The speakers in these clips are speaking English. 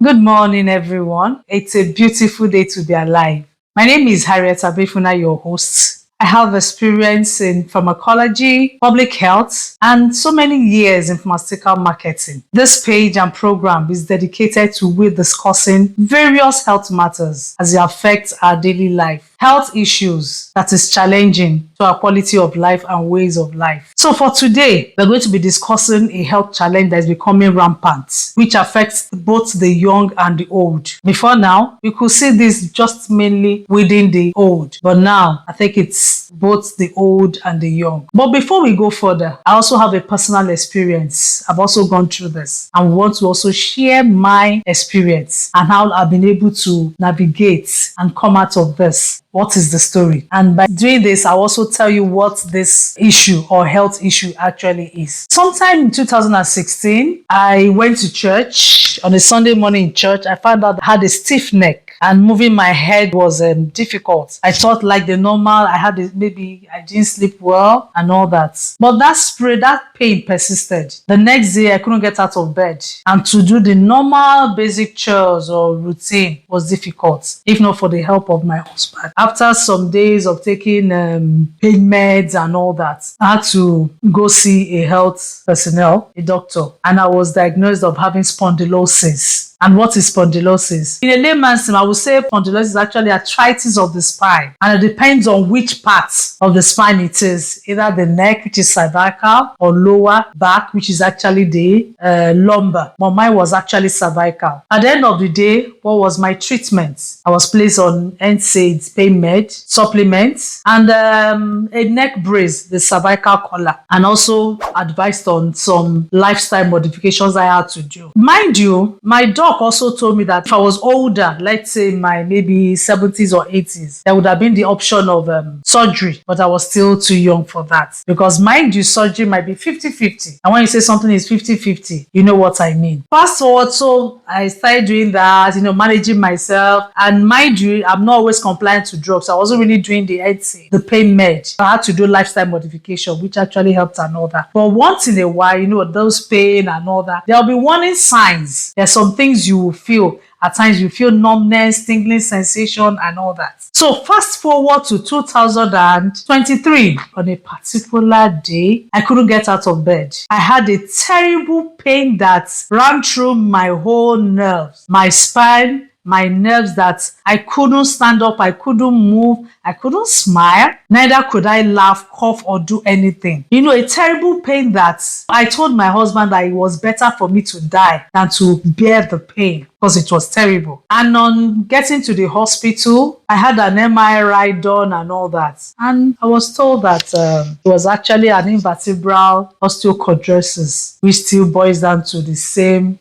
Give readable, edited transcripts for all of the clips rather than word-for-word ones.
Good morning, everyone. It's a beautiful day to be alive. My name is Harriet Abefuna, your host. I have experience in pharmacology, public health, and so many years in pharmaceutical marketing. This page and program is dedicated to we discussing various health matters as it affects our daily life. Health issues that is challenging to our quality of life and ways of life. So for today, we're going to be discussing a health challenge that is becoming rampant, which affects both the young and the old. Before now, we could see this just mainly within the old, but now I think it's both the old and the young. But before we go further, I also have a personal experience. I've also gone through this and want to also share my experience and how I've been able to navigate and come out of this. What is the story? And by doing this, I'll also tell you what this issue or health issue actually is. Sometime in 2016, I went to church. On a Sunday morning in church, I found out I had a stiff neck. And moving my head was difficult. I thought like the normal, maybe I didn't sleep well and all that. But that pain persisted. The next day, I couldn't get out of bed. And to do the normal basic chores or routine was difficult, if not for the help of my husband. After some days of taking pain meds and all that, I had to go see a health personnel, a doctor, and I was diagnosed of having spondylosis. And what is spondylosis? In a layman's term, I would say spondylosis is actually arthritis of the spine. And it depends on which part of the spine it is. Either the neck, which is cervical, or lower back, which is actually the lumbar. But mine was actually cervical. At the end of the day, what was my treatment? I was placed on NSAIDs, pain med, supplements, and a neck brace, the cervical collar. And also advised on some lifestyle modifications I had to do. Mind you, my doc also told me that if I was older, let's say my maybe 70s or 80s, there would have been the option of surgery, but I was still too young for that. Because mind you, surgery might be 50-50. And when you say something is 50-50, you know what I mean. Fast forward, so I started doing that, managing myself. And mind you, I'm not always compliant to drugs. I wasn't really doing the NSAID, the pain med. I had to do lifestyle modification, which actually helped and all that. But once in a while, those pain and all that, there'll be warning signs. There's some things you will feel. At times you feel numbness, tingling sensation and all that. So fast forward to 2023. On a particular day, I couldn't get out of bed. I had a terrible pain that ran through my whole nerves, my spine, my nerves, that I couldn't stand up, I couldn't move, I couldn't smile, neither could I laugh, cough, or do anything. A terrible pain that I told my husband that it was better for me to die than to bear the pain because it was terrible. And on getting to the hospital, I had an MRI done and all that. And I was told that it was actually an invertebral osteochondrosis, which still boils down to the same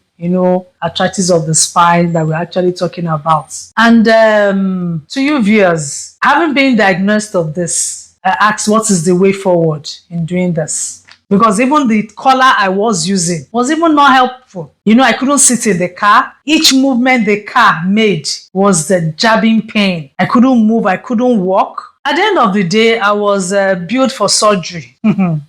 arthritis of the spine that we're actually talking about. And to you viewers, having been diagnosed of this, I asked what is the way forward in doing this? Because even the collar I was using was even not helpful. I couldn't sit in the car. Each movement the car made was the jabbing pain. I couldn't move, I couldn't walk. At the end of the day, I was built for surgery.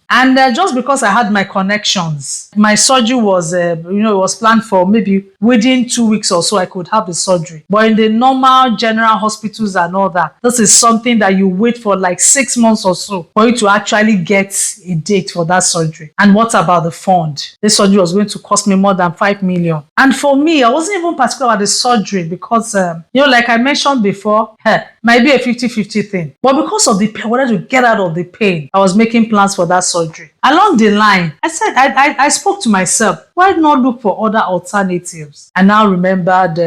And just because I had my connections, my surgery was, it was planned for maybe within 2 weeks or so I could have the surgery. But in the normal general hospitals and all that, this is something that you wait for like 6 months or so for you to actually get a date for that surgery. And what about the fund? This surgery was going to cost me more than 5 million. And for me, I wasn't even particular about the surgery because, like I mentioned before, might be a 50-50 thing. But because of the pain, I wanted to get out of the pain. I was making plans for that surgery. Along the line, I said, I spoke to myself, why not look for other alternatives? I now remembered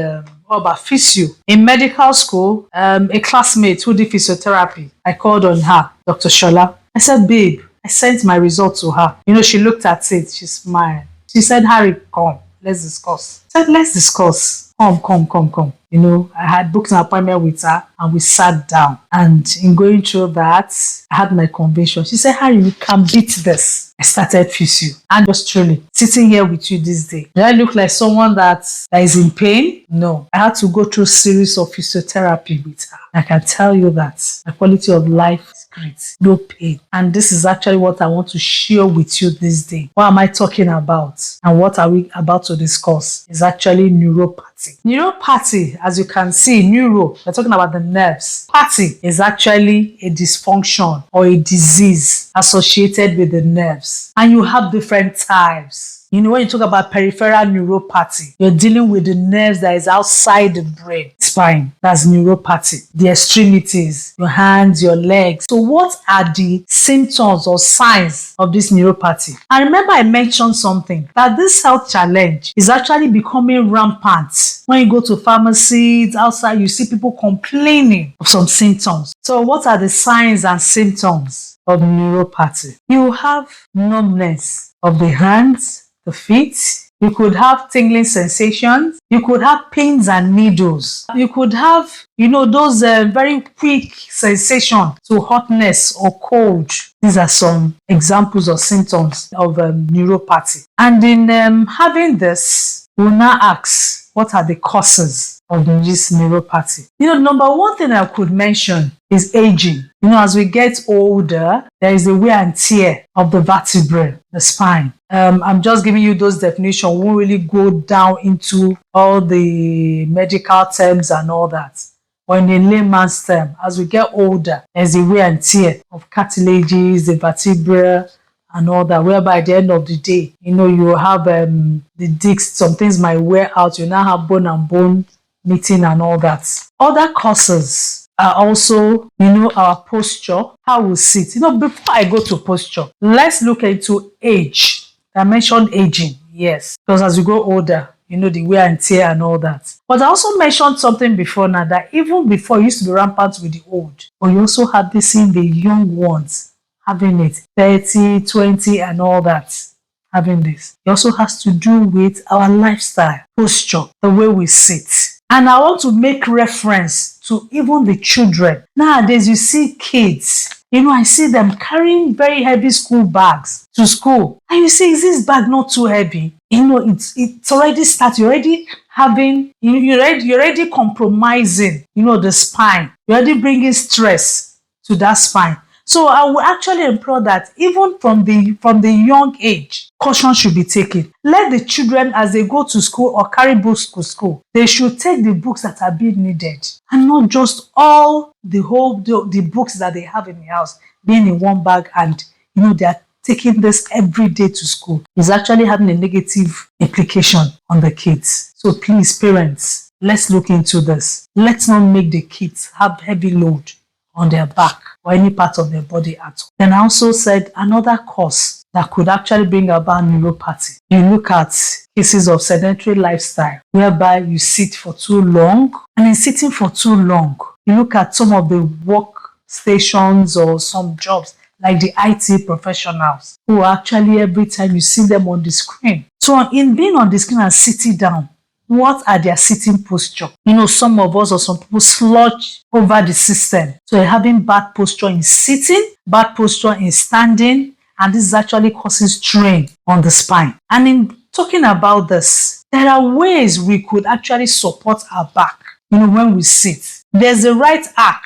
about physio. In medical school, a classmate who did physiotherapy, I called on her, Dr. Shola. I said, babe, I sent my result to her. She looked at it, she smiled. She said, Harry, come, let's discuss. I said, let's discuss. Come. I had booked an appointment with her and we sat down. And in going through that, I had my conviction. She said, Harry, we can beat this. I started physio. And just truly, sitting here with you this day, do I look like someone that is in pain? No. I had to go through a series of physiotherapy with her. I can tell you that my quality of life is great, no pain. And this is actually what I want to share with you this day. What am I talking about? And what are we about to discuss? Is actually neuropathy. Neuropathy, as you can see, we're talking about the nerves. Pathy is actually a dysfunction or a disease associated with the nerves. And you have different types. When you talk about peripheral neuropathy, you're dealing with the nerves that is outside the brain, spine. That's neuropathy. The extremities, your hands, your legs. So what are the symptoms or signs of this neuropathy? And remember I mentioned something, that this health challenge is actually becoming rampant. When you go to pharmacies, outside, you see people complaining of some symptoms. So what are the signs and symptoms of neuropathy? You have numbness of the hands, the feet. You could have tingling sensations. You could have pins and needles. You could have, those very quick sensations to hotness or cold. These are some examples or symptoms of neuropathy. And in having this, we'll now ask, what are the causes of this neuropathy? Number one thing I could mention is aging. As we get older, there is a wear and tear of the vertebrae, the spine. I'm just giving you those definitions. We won't really go down into all the medical terms and all that. Or in a layman's term, as we get older, there's a wear and tear of cartilages, the vertebrae, and all that, whereby at the end of the day, you have the discs, some things might wear out, you now have bone and bone meeting and all that. Other causes are also, our posture, how we sit. Before I go to posture, let's look into age. I mentioned aging, yes, because as you grow older, the wear and tear and all that. But I also mentioned something before now, that even before, it used to be rampant with the old, but you also have this in the young ones having it, 30, 20 and all that, having this. It also has to do with our lifestyle, posture, the way we sit. And I want to make reference to even the children. Nowadays, you see kids, I see them carrying very heavy school bags to school. And you see, is this bag not too heavy? It's already started. You're already having, you're already compromising, the spine. You're already bringing stress to that spine. So I will actually implore that even from the young age, caution should be taken. Let the children, as they go to school or carry books to school, they should take the books that are being needed, and not just all the books that they have in the house being in one bag, and they are taking this every day to school. It's actually having a negative implication on the kids. So please, parents, let's look into this. Let's not make the kids have heavy load on their back or any part of their body at all. Then I also said another cause that could actually bring about neuropathy. You look at cases of sedentary lifestyle, whereby you sit for too long. And in sitting for too long, you look at some of the workstations or some jobs, like the IT professionals, who actually every time you see them on the screen. So in being on the screen and sitting down, what are their sitting posture? Some of us or some people slouch over the system. So you're having bad posture in sitting, bad posture in standing, and this is actually causing strain on the spine. And in talking about this, there are ways we could actually support our back, when we sit. There's the right arc,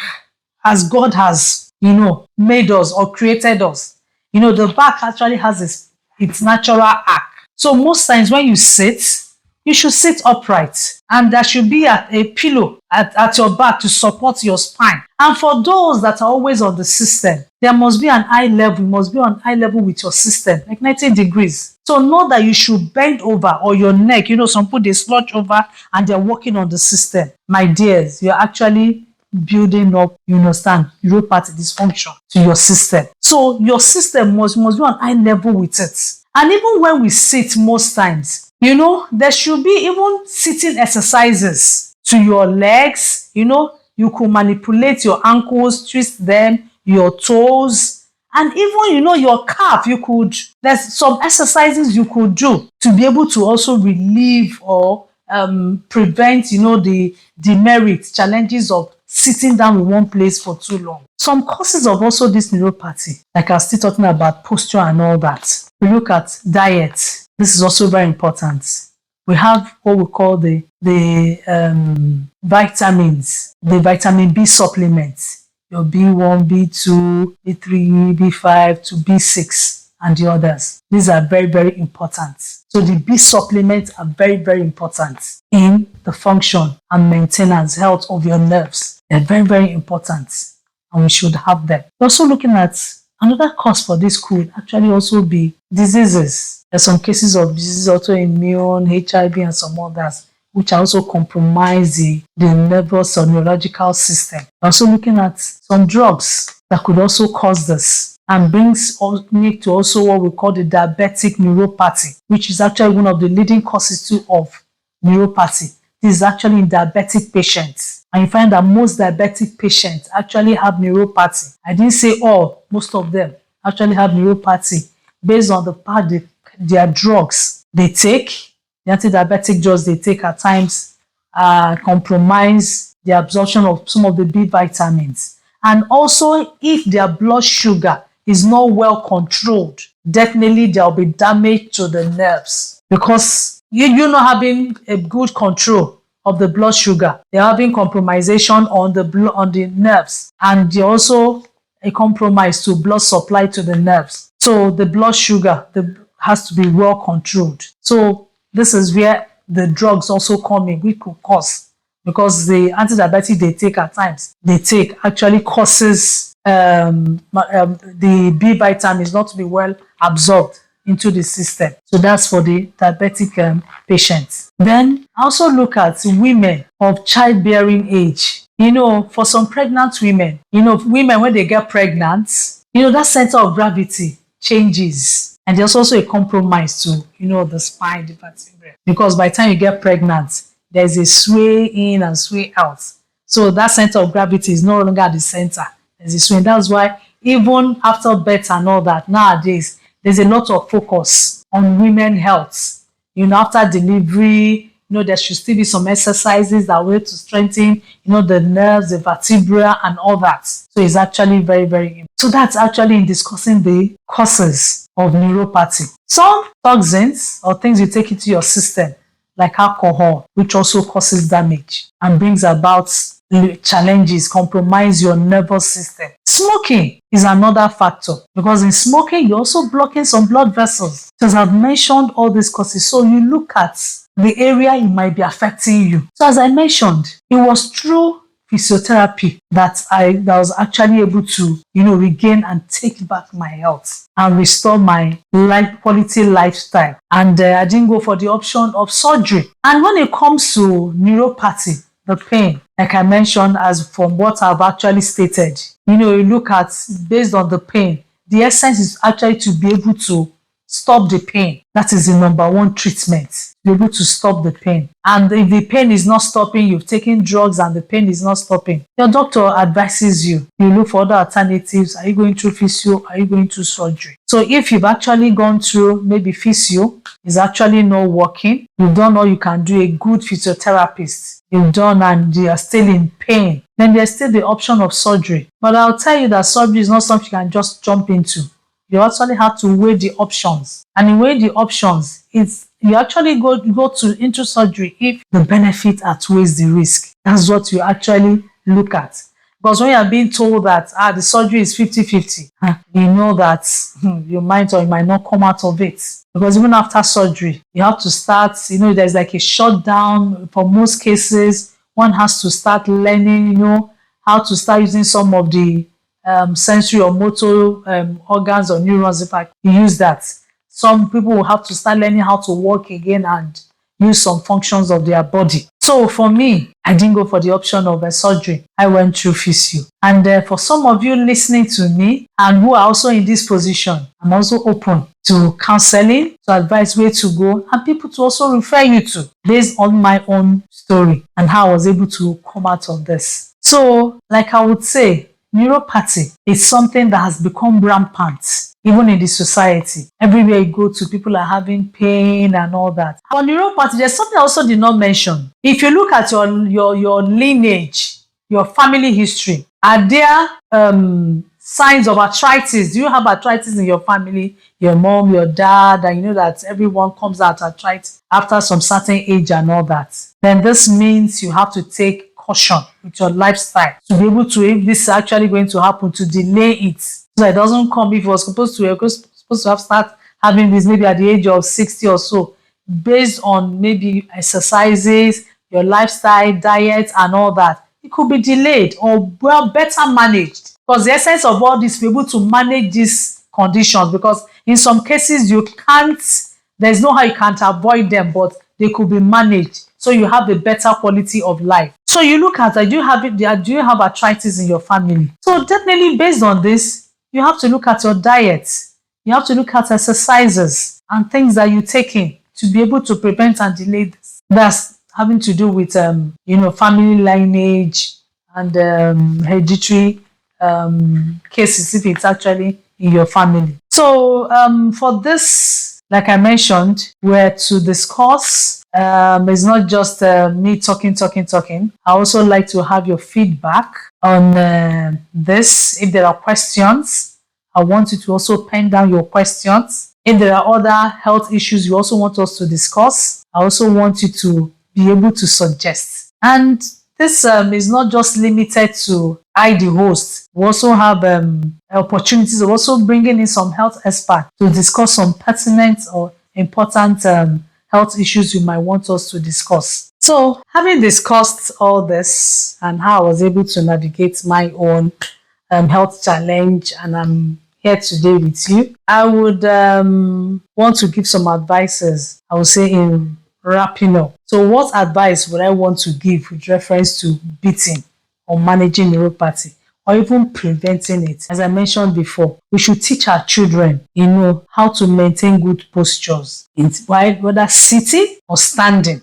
as God has, made us or created us. The back actually has its natural arc. So most times when you sit, you should sit upright, and there should be a pillow at your back to support your spine. And for those that are always on the system, there must be an eye level. You must be on eye level with your system, like 90 degrees. So not that you should bend over or your neck. Some people, they slouch over and they're working on the system. My dears, you're actually building up, neuropathy dysfunction to your system. So your system must be on eye level with it. And even when we sit most times, there should be even sitting exercises to your legs. You could manipulate your ankles, twist them, your toes, and even, your calf. There's some exercises you could do to be able to also relieve or prevent, the demerits, challenges of sitting down in one place for too long. Some causes of also this neuropathy, like I'm still talking about posture and all that. We look at diet. This is also very important. We have what we call the vitamins, the vitamin B supplements. your B1, B2, B3, B5 to B6 and the others. These are very, very important. So the B supplements are very, very important in the function and maintenance health of your nerves. They're very, very important and we should have them. We're also looking at another cause for this could actually also be diseases. There's some cases of diseases, autoimmune, HIV, and some others, which also compromise the nervous or neurological system. We're also looking at some drugs that could also cause this and brings me to also what we call the diabetic neuropathy, which is actually one of the leading causes too of neuropathy. This is actually in diabetic patients. And you find that most diabetic patients actually have neuropathy. I didn't say all, most of them actually have neuropathy based on the part their drugs they take, the anti-diabetic drugs they take at times compromise the absorption of some of the B vitamins. And also, if their blood sugar is not well controlled, definitely there will be damage to the nerves because you're not having a good control of the blood sugar. They're having compromisation on the nerves, and they also a compromise to blood supply to the nerves. So the blood sugar has to be well controlled. So this is where the drugs also come in, which could cause, because the antidiabetic they take at times, actually causes the B vitamins not to be well absorbed into the system. So that's for the diabetic patients. Then also look at women of childbearing age. For some pregnant women, women when they get pregnant, that center of gravity changes. And there's also a compromise to, the spine, the vertebrae. Because by the time you get pregnant, there's a sway in and sway out. So that center of gravity is no longer at the center. There's a sway. That's why even after birth and all that, nowadays, there's a lot of focus on women's health. After delivery, there should still be some exercises that way to strengthen, the nerves, the vertebra, and all that. So it's actually very, very important. So that's actually in discussing the causes of neuropathy. Some toxins or things you take into your system, like alcohol, which also causes damage and brings about challenges, compromise your nervous system. Smoking is another factor because in smoking, you're also blocking some blood vessels. Because I've mentioned all these causes. So you look at the area it might be affecting you. So as I mentioned, it was through physiotherapy that I was actually able to, regain and take back my health and restore my quality lifestyle. And I didn't go for the option of surgery. And when it comes to neuropathy, the pain, like I mentioned, as from what I've actually stated, you look at based on the pain, the essence is actually to be able to stop the pain. That is the number one treatment, to be able to stop the pain. And if the pain is not stopping, you've taken drugs and the pain is not stopping, your doctor advises you look for other alternatives. Are you going through physio? Are you going through surgery? So if you've actually gone through maybe physio, is actually not working, you've done all you can do, a good physiotherapist, you've done and you are still in pain, then there's still the option of surgery. But I'll tell you that surgery is not something you can just jump into. You actually have to weigh the options. And in weighing the options, you actually go into surgery if the benefit outweighs the risk. That's what you actually look at. Because when you are being told that the surgery is 50-50, you know that you might or you might not come out of it. Because even after surgery, you have to start, there's like a shutdown. For most cases, one has to start learning, how to start using some of the sensory or motor organs or neurons, if I use that. Some people will have to start learning how to walk again and use some functions of their body. So for me, I didn't go for the option of a surgery. I went through physio. And for some of you listening to me and who are also in this position, I'm also open to counseling, to advise where to go, and people to also refer you to based on my own story and how I was able to come out of this. So, like I would say, neuropathy is something that has become rampant, even in the society. Everywhere you go to, people are having pain and all that. For neuropathy, there's something I also did not mention. If you look at your lineage, your family history, are there signs of arthritis? Do you have arthritis in your family? Your mom, your dad, and you know that everyone comes out arthritis after some certain age and all that. Then this means you have to take precaution with your lifestyle to be able to, if this is actually going to happen, to delay it so that it doesn't come. If you're supposed to have start having this maybe at the age of 60 or so, based on maybe exercises, your lifestyle, diet, and all that, it could be delayed or well better managed. Because the essence of all this, be able to manage these conditions, because in some cases you can't, there's no how you can't avoid them, but they could be managed so you have a better quality of life. So you look at, do you have arthritis in your family? So definitely based on this, you have to look at your diet. You have to look at exercises and things that you're taking to be able to prevent and delay this. That's having to do with family lineage and hereditary cases, if it's actually in your family. So for this, like I mentioned, we're to discuss. It's not just me talking. I also like to have your feedback on this. If there are questions, I want you to also pen down your questions. If there are other health issues you also want us to discuss, I also want you to be able to suggest. And this is not just limited to I, the host. We also have opportunities of also bringing in some health experts to discuss some pertinent or important health issues you might want us to discuss. So, having discussed all this and how I was able to navigate my own health challenge, and I'm here today with you, I would want to give some advices, I would say, in wrapping up. So what advice would I want to give with reference to beating or managing neuropathy or even preventing it? As I mentioned before, we should teach our children, how to maintain good postures, whether sitting or standing,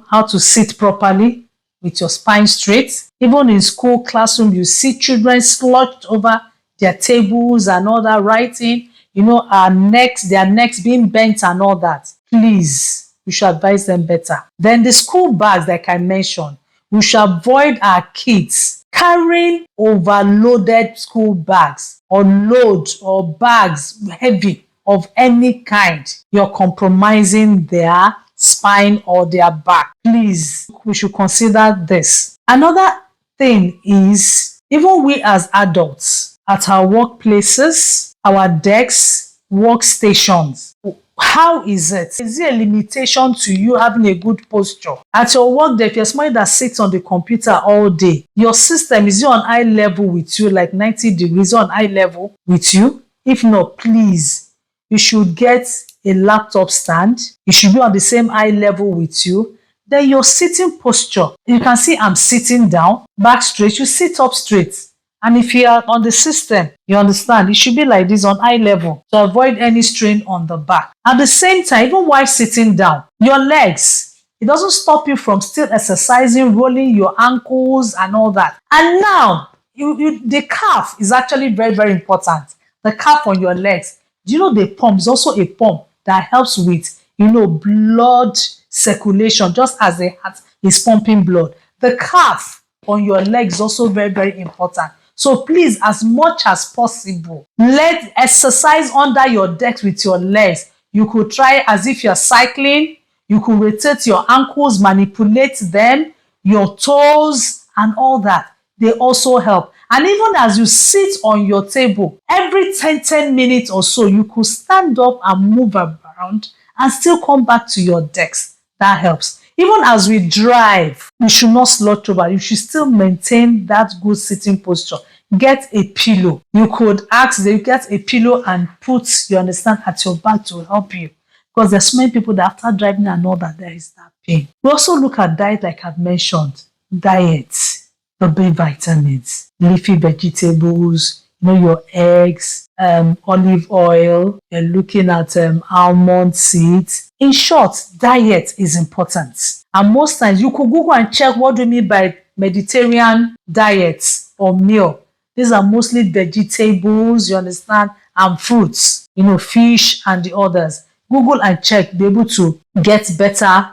how to sit properly with your spine straight. Even in school classroom, you see children slouched over their tables and all that, writing, their necks being bent and all that. Please, we should advise them better. Then the school bags, like I mentioned, we should avoid our kids carrying overloaded school bags or loads or bags heavy of any kind. You're compromising their spine or their back. Please, we should consider this. Another thing is, even we as adults, at our workplaces, our desks, workstations, how is it? Is it a limitation to you having a good posture? At your work day, if you're somebody that sits on the computer all day, your system, is it on eye level with you, like 90 degrees on eye level with you? If not, please, you should get a laptop stand. It should be on the same eye level with you. Then your sitting posture, you can see I'm sitting down, back straight, you sit up straight. And if you are on the system, you understand, it should be like this on eye level to avoid any strain on the back. At the same time, even while sitting down, your legs, it doesn't stop you from still exercising, rolling your ankles and all that. And now, the calf is actually very, very important. The calf on your legs. Do you know the pump is also a pump that helps with, blood circulation, just as the heart is pumping blood. The calf on your legs is also very, very important. So please, as much as possible, let exercise under your desk with your legs. You could try as if you're cycling. You could rotate your ankles, manipulate them, your toes, and all that. They also help. And even as you sit on your table, every 10 minutes or so, you could stand up and move around and still come back to your desk. That helps. Even as we drive, you should not slouch over. You should still maintain that good sitting posture. Get a pillow. You could ask that you get a pillow and put, you understand, at your back to help you. Because there's so many people that after driving and all that, there is that pain. We also look at diet, like I've mentioned. Diet, the B vitamins, leafy vegetables, your eggs, olive oil. You're looking at almond seeds. In short, diet is important. And most times you could Google and check what do you mean by Mediterranean diets or meal. These are mostly vegetables, you understand, and fruits, fish and the others. Google and check, be able to get better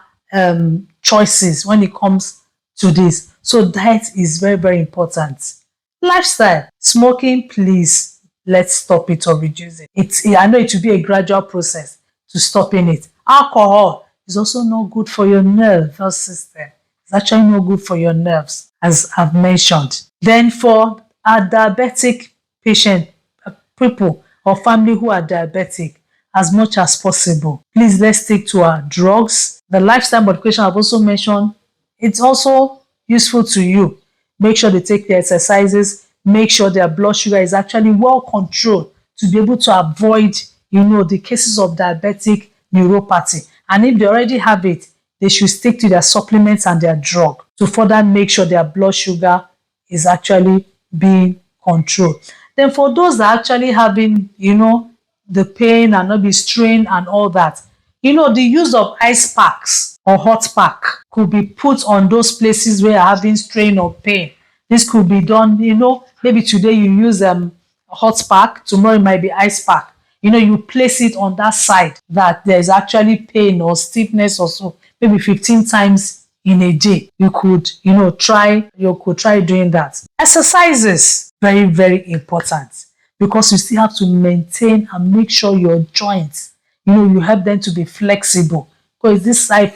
choices when it comes to this. So diet is very, very important. Lifestyle, smoking, please, let's stop it or reduce it. I know it will be a gradual process to stopping it. Alcohol is also not good for your nervous system. It's actually not good for your nerves. as I've mentioned. Then for our diabetic patient, people or family who are diabetic, as much as possible, please let's stick to our drugs. The lifestyle modification I've also mentioned, it's also useful to you. Make sure they take their exercises, make sure their blood sugar is actually well controlled to be able to avoid, the cases of diabetic neuropathy. And if they already have it, they should stick to their supplements and their drug to further make sure their blood sugar is actually being controlled. Then for those that are actually having, the pain and not be strain and all that, the use of ice packs or hot pack could be put on those places where you're having strain or pain. This could be done, maybe today you use hot pack, tomorrow it might be ice pack. You place it on that side that there's actually pain or stiffness or so, maybe 15 times in a day. You could try doing that. Exercises, very, very important, because you still have to maintain and make sure your joints, you help them to be flexible. Because this, I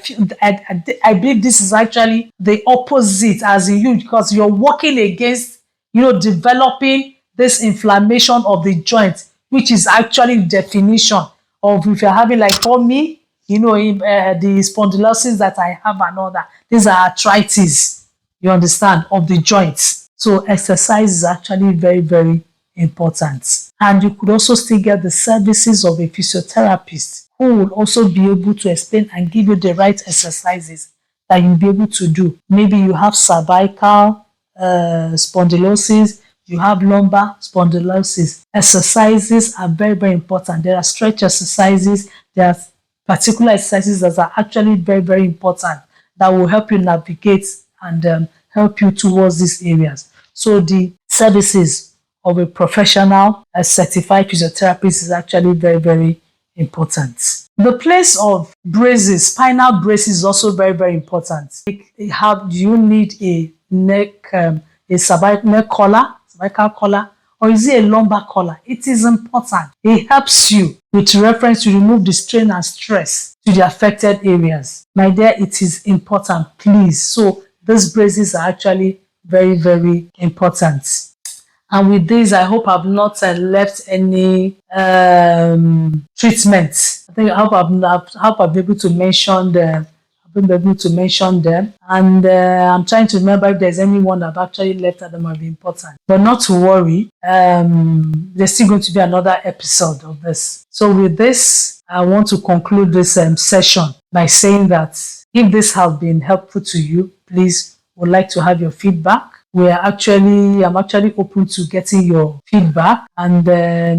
believe this is actually the opposite as in you, because you're working against, developing this inflammation of the joint, which is actually the definition of, if you're having, like for me, the spondylosis that I have and all that, these are arthritis, you understand, of the joints. So exercise is actually very, very important. And you could also still get the services of a physiotherapist who will also be able to explain and give you the right exercises that you'll be able to do. Maybe you have cervical spondylosis, you have lumbar spondylosis. Exercises are very, very important. There are stretch exercises, there are particular exercises that are actually very, very important that will help you navigate and help you towards these areas. So the services of a professional, a certified physiotherapist is actually very, very important. The place of braces, spinal braces is also very, very important. Do you need a neck, a neck collar, cervical collar, or is it a lumbar collar? It is important. It helps you with reference to remove the strain and stress to the affected areas. My dear, it is important, please. So these braces are actually very, very important. And with this, I hope I've not left any treatments. I hope I've been able to mention them. And I'm trying to remember if there's anyone I've actually left that might be important. But not to worry, there's still going to be another episode of this. So with this, I want to conclude this session by saying that if this has been helpful to you, please would like to have your feedback. I'm actually open to getting your feedback. And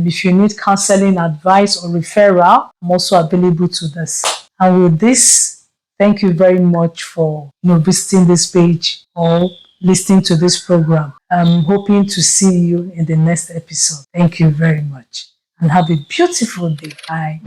if you need counseling, advice, or referral, I'm also available to this. And with this, thank you very much for visiting this page or listening to this program. I'm hoping to see you in the next episode. Thank you very much and have a beautiful day. Bye.